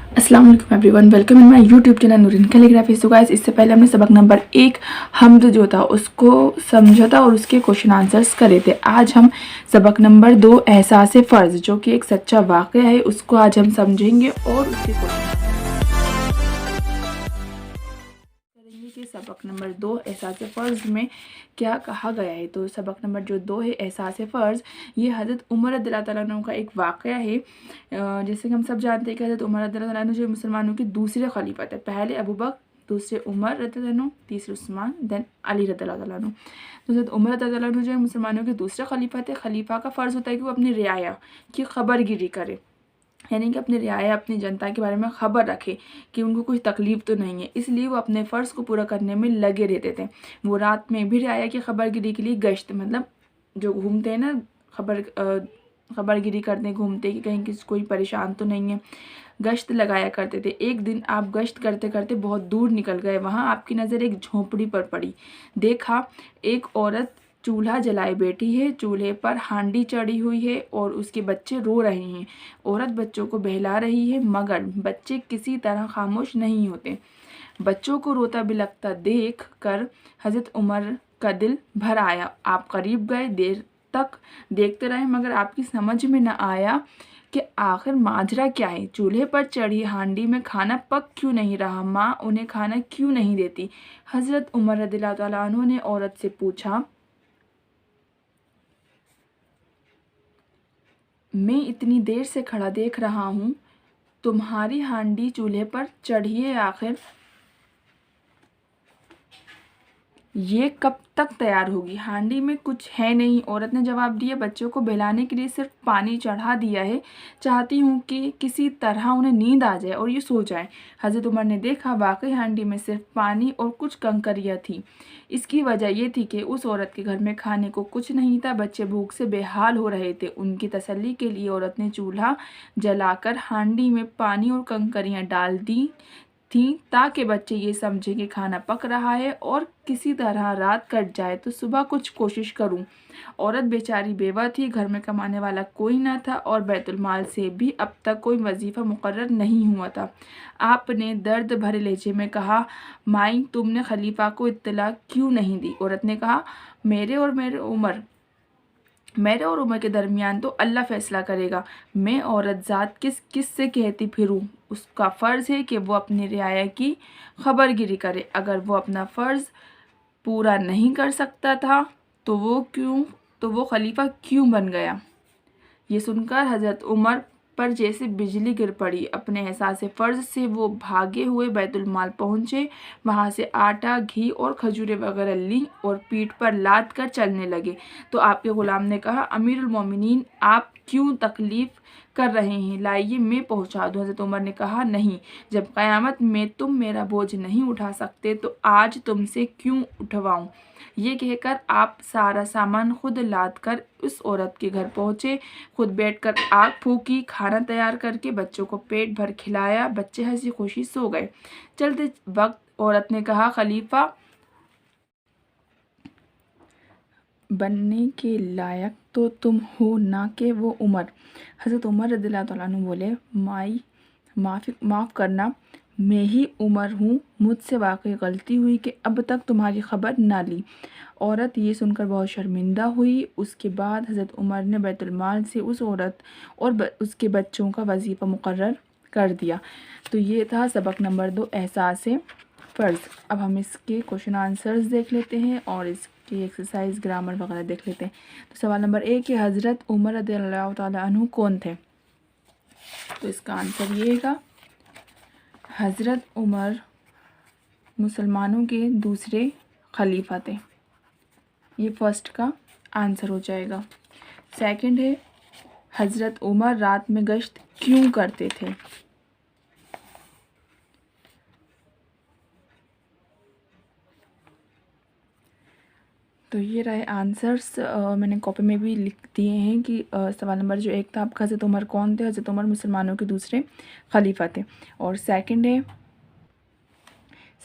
अस्सलाम वालेकुम everyone, welcome in my YouTube channel Noorin calligraphy. So guys, इससे पहले हमने सबक नंबर 1 हमद जो था उसको समझा था और उसके क्वेश्चन आंसर्स करे थे। आज हम सबक नंबर 2 एहसास फ़र्ज़ जो कि एक सच्चा वाक़या है उसको आज हम समझेंगे और उसके क्वेश्चन करेंगे कि सबक नंबर 2 एहसास फ़र्ज़ में क्या कहा गया है। तो सबक नंबर जो 2 है एहसास फ़र्ज़, ये हज़रत उमर रज़ियल्लाहु तआला अन्हु का एक वाक़या है। जैसे कि हम सब जानते हैं कि हज़रत उमर रज़ियल्लाहु तआला अन्हु जो मुसलमानों के दूसरे खलीफा थे। पहले अबू बकर, दूसरे उमर रज़ियल्लाहु अन्हु, तीसरे उस्मान, देन अली रज़ियल्लाहु तआला अन्हु। तो हज़रत उमर रज़ियल्लाहु तआला अन्हु जो है मुसलमानों के दूसरे खलीफा थे। खलीफा का फ़र्ज़ होता है कि वो अपनी रियाया की खबरगिरी करे, यानी कि अपनी रियाया अपनी जनता के बारे में ख़बर रखे कि उनको कुछ तकलीफ़ तो नहीं है। इसलिए वो अपने फ़र्ज़ को पूरा करने में लगे रहते थे। वो रात में भी रियाया की खबरगिरी के लिए गश्त, मतलब जो घूमते हैं ना, खबरगिरी करते घूमते कि कहीं किसी कोई परेशान तो नहीं है, गश्त लगाया करते थे। एक दिन आप गश्त करते करते बहुत दूर निकल गए। वहाँ आपकी नज़र एक झोंपड़ी पर पड़ी। देखा एक औरत चूल्हा जलाए बैठी है, चूल्हे पर हांडी चढ़ी हुई है और उसके बच्चे रो रहे हैं। औरत बच्चों को बहला रही है मगर बच्चे किसी तरह खामोश नहीं होते। बच्चों को रोता बिलखता देख कर हज़रत उमर का दिल भर आया। आप करीब गए, देर तक देखते रहे मगर आपकी समझ में न आया कि आखिर माजरा क्या है। चूल्हे पर चढ़ी हांडी में खाना पक क्यों नहीं रहा, माँ उन्हें खाना क्यों नहीं देती। हज़रत उमर रज़ियल्लाहु तआला अन्हु ने औरत से पूछा, मैं इतनी देर से खड़ा देख रहा हूँ, तुम्हारी हांडी चूल्हे पर चढ़ी है, आखिर ये कब तक तैयार होगी। हांडी में कुछ है नहीं। औरत ने जवाब दिया, बच्चों को बहलाने के लिए सिर्फ पानी चढ़ा दिया है। चाहती हूँ कि किसी तरह उन्हें नींद आ जाए और ये सो जाए। हज़रत उमर ने देखा वाकई हांडी में सिर्फ पानी और कुछ कंकरियाँ थी। इसकी वजह ये थी कि उस औरत के घर में खाने को कुछ नहीं था। बच्चे भूख से बेहाल हो रहे थे। उनकी तसल्ली के लिए औरत ने चूल्हा जलाकर हांडी में पानी और कंकरियाँ डाल दी थी ताकि बच्चे ये समझें कि खाना पक रहा है और किसी तरह रात कट जाए तो सुबह कुछ कोशिश करूं। औरत बेचारी बेवा थी, घर में कमाने वाला कोई ना था और बैतुल माल से भी अब तक कोई वजीफ़ा मुकर्रर नहीं हुआ था। आपने दर्द भरे लहजे में कहा, माई तुमने खलीफा को इत्तला क्यों नहीं दी। औरत ने कहा, मेरे और उमर के दरमियान तो अल्लाह फ़ैसला करेगा। मैं औरत ज़ात किस से कहती फिरूँ। उसका फ़र्ज़ है कि वो अपनी रियाया की खबरगिरी करे। अगर वो अपना फ़र्ज़ पूरा नहीं कर सकता था तो वो खलीफा क्यों बन गया। ये सुनकर हज़रत उमर पर जैसे बिजली गिर पड़ी। अपने एहसास फ़र्ज़ से वो भागे हुए बैतुल माल पहुँचे। वहाँ से आटा, घी और खजूरें वगैरह लीं और पीठ पर लाद कर चलने लगे। तो आपके ग़ुलाम ने कहा, अमीरुल मोमिनीन, आप क्यों तकलीफ़ कर रहे हैं, लाइए मैं पहुँचा दूँ। हज़रत उमर ने कहा, नहीं, जब क़यामत में तुम मेरा बोझ नहीं उठा सकते तो आज तुमसे क्यों उठवाऊँ। ये कहकर आप सारा सामान खुद लाद कर उस औरत के घर पहुँचे। खुद बैठकर आग फूकी, खाना तैयार करके बच्चों को पेट भर खिलाया। बच्चे हंसी खुशी सो गए। चलते वक्त औरत ने कहा, खलीफा बनने के लायक तो तुम हो, ना कि वो उमर। हज़रत उमर रज़ियल्लाहु तआला अन्हु बोले, माई माफ़ करना, मैं ही उमर हूँ, मुझसे वाकई गलती हुई कि अब तक तुम्हारी खबर ना ली। औरत ये सुनकर बहुत शर्मिंदा हुई। उसके बाद हज़रत उमर ने बैतुल माल से उस औरत और उसके बच्चों का वजीफ़ा मुकर्रर कर दिया। तो ये था सबक नंबर 2 एहसास फ़र्ज़। अब हम इसके क्वेश्चन आंसर्स देख लेते हैं और इसकी एक्सरसाइज ग्रामर वगैरह देख लेते हैं। तो सवाल नंबर 1 कि हज़रत उमर रज़ियल्लाहु तआला अन्हु कौन थे। तो इसका आंसर ये है, हज़रत उमर मुसलमानों के दूसरे खलीफा थे। ये फर्स्ट का आंसर हो जाएगा। सेकंड है, हज़रत उमर रात में गश्त क्यों करते थे। तो ये रहे आंसर्स। मैंने कॉपी में भी लिख दिए हैं कि सवाल नंबर जो 1 था आपका, हज़रत उमर कौन थे। हज़रत उमर मुसलमानों के दूसरे खलीफा थे। और सेकंड है,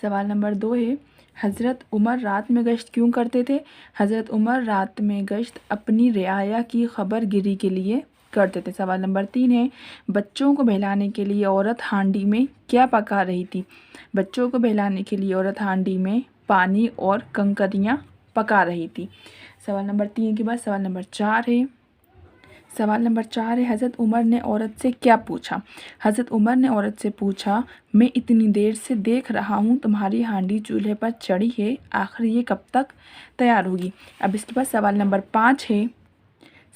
सवाल नंबर 2 है, हज़रत उमर रात में गश्त क्यों करते थे। हज़रत उमर रात में गश्त अपनी रियाया की खबरगिरी के लिए करते थे। सवाल नंबर 3 है, बच्चों को बहलाने के लिए औरत हांडी में क्या पका रही थी? बच्चों को बहलाने के लिए औरत हांडी में पानी और कंकरियाँ पका रही थी। सवाल नंबर 3 के बाद सवाल नंबर 4 है। सवाल नंबर 4 है, हज़रत उमर ने औरत से क्या पूछा? हज़रत उमर ने औरत से पूछा, मैं इतनी देर से देख रहा हूँ तुम्हारी हांडी चूल्हे पर चढ़ी है, आखिर ये कब तक तैयार होगी? अब इसके बाद सवाल नंबर 5 है।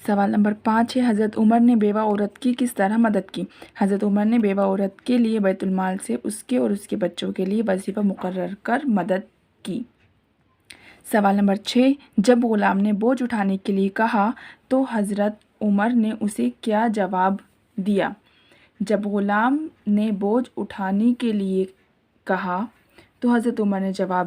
सवाल नंबर 5 है, हज़रत उमर ने बेवा औरत की किस तरह मदद की? हज़रत उमर ने बेवा औरत के लिए बैतुल माल से उसके और उसके बच्चों के लिए वजीफ़ा मुकर्रर कर मदद की। सवाल नंबर 6, जब ग़ुलाम ने बोझ उठाने के लिए कहा तो हज़रत उमर ने उसे क्या जवाब दिया? जब ग़ुलाम ने बोझ उठाने के लिए कहा तो हज़रत उमर ने जवाब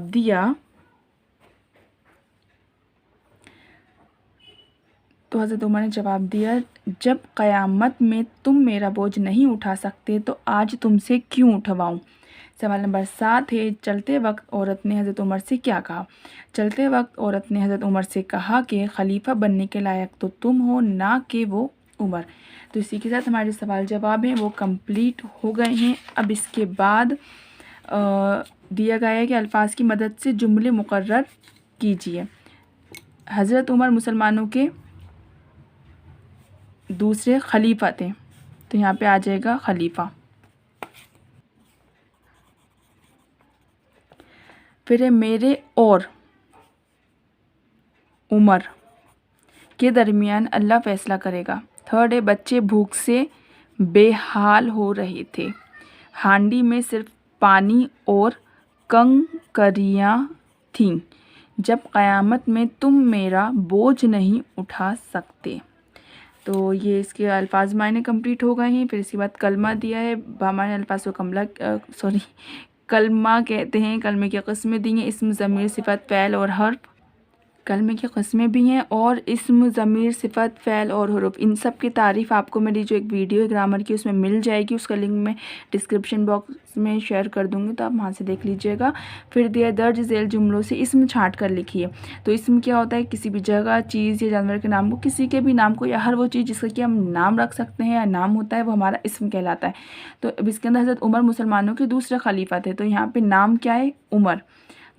दिया जब क़यामत में तुम मेरा बोझ नहीं उठा सकते तो आज तुमसे क्यों उठवाऊँ? सवाल नंबर 7 है, चलते वक्त औरत ने हज़रत उमर से क्या कहा? चलते वक्त औरत ने हज़रत उमर से कहा कि खलीफा बनने के लायक तो तुम हो, ना कि वो उमर। तो इसी के साथ हमारे सवाल जवाब हैं वो कंप्लीट हो गए हैं। अब इसके बाद दिया गया है कि अल्फाज की मदद से जुमले मुकर्रर कीजिए। हज़रत उमर मुसलमानों के दूसरे खलीफा थे, तो यहाँ पे आ जाएगा खलीफा। फिर है, मेरे और उमर के दरमियान अल्लाह फ़ैसला करेगा। थर्ड है, बच्चे भूख से बेहाल हो रहे थे, हांडी में सिर्फ पानी और कंकरियाँ थीं, जब क़यामत में तुम मेरा बोझ नहीं उठा सकते। तो ये इसके अल्फाज मायने कंप्लीट हो गए हैं। फिर इसके बाद कलमा दिया है, बामाने अल्फाज को कलमा कहते हैं। कलमे की क़स्में दी हैं, इस्म, ज़मीर, सिफ़त, फ़ैल और हर्फ। कलमे की क़स्में भी हैं और इस्म, ज़मीर, सिफ़त, फ़ैल और हुरूफ। इन सब की तारीफ़ आपको मेरी जो एक वीडियो है ग्रामर की उसमें मिल जाएगी, उसका लिंक मैं डिस्क्रिप्शन बॉक्स में शेयर कर दूँगी, तो आप वहाँ से देख लीजिएगा। फिर दिया दर्ज झेल जुमलों से इस्म छाँट कर लिखिए। तो इस्म क्या होता है? किसी भी जगह, चीज़ या जानवर के नाम को, किसी के भी नाम को या हर वो चीज़ जिसका कि हम नाम रख सकते हैं या नाम होता है, वो हमारा इस्म कहलाता है। तो अब इसके अंदर हज़रत उमर मुसलमानों के दूसरे खलीफा थे, तो यहाँ पर नाम क्या है? उमर।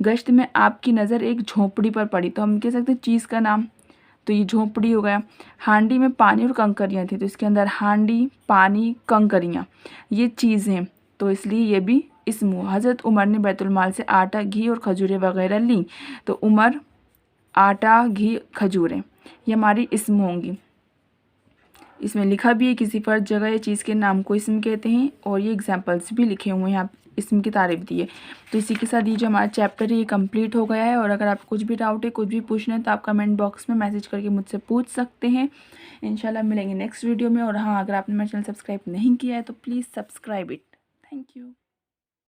गश्त में आपकी नज़र एक झोंपड़ी पर पड़ी, तो हम कह सकते हैं चीज़ का नाम, तो ये झोंपड़ी हो गया। हांडी में पानी और कंकरियाँ थी, तो इसके अंदर हांडी, पानी, कंकरियाँ ये चीज़ हैं, तो इसलिए ये भी इस्म हुआ। हज़रत उमर ने बैतुल माल से आटा, घी और खजूरें वगैरह ली, तो उमर, आटा, घी, खजूरें ये हमारी इस्म होंगी। इसमें लिखा भी है किसी फ़र्द, जगह या चीज़ के नाम को इस्म कहते हैं, और ये एग्जाम्पल्स भी लिखे हुए हैं, यहाँ इस्म की तारीफ़ दी है। तो इसी के साथ ये जो हमारा चैप्टर है ये कंप्लीट हो गया है। और अगर आपको कुछ भी डाउट है, कुछ भी पूछना है, तो आप कमेंट बॉक्स में मैसेज करके मुझसे पूछ सकते हैं। इंशाल्लाह मिलेंगे नेक्स्ट वीडियो में। और हाँ, अगर आपने मेरा चैनल सब्सक्राइब नहीं किया है तो please subscribe it. Thank you.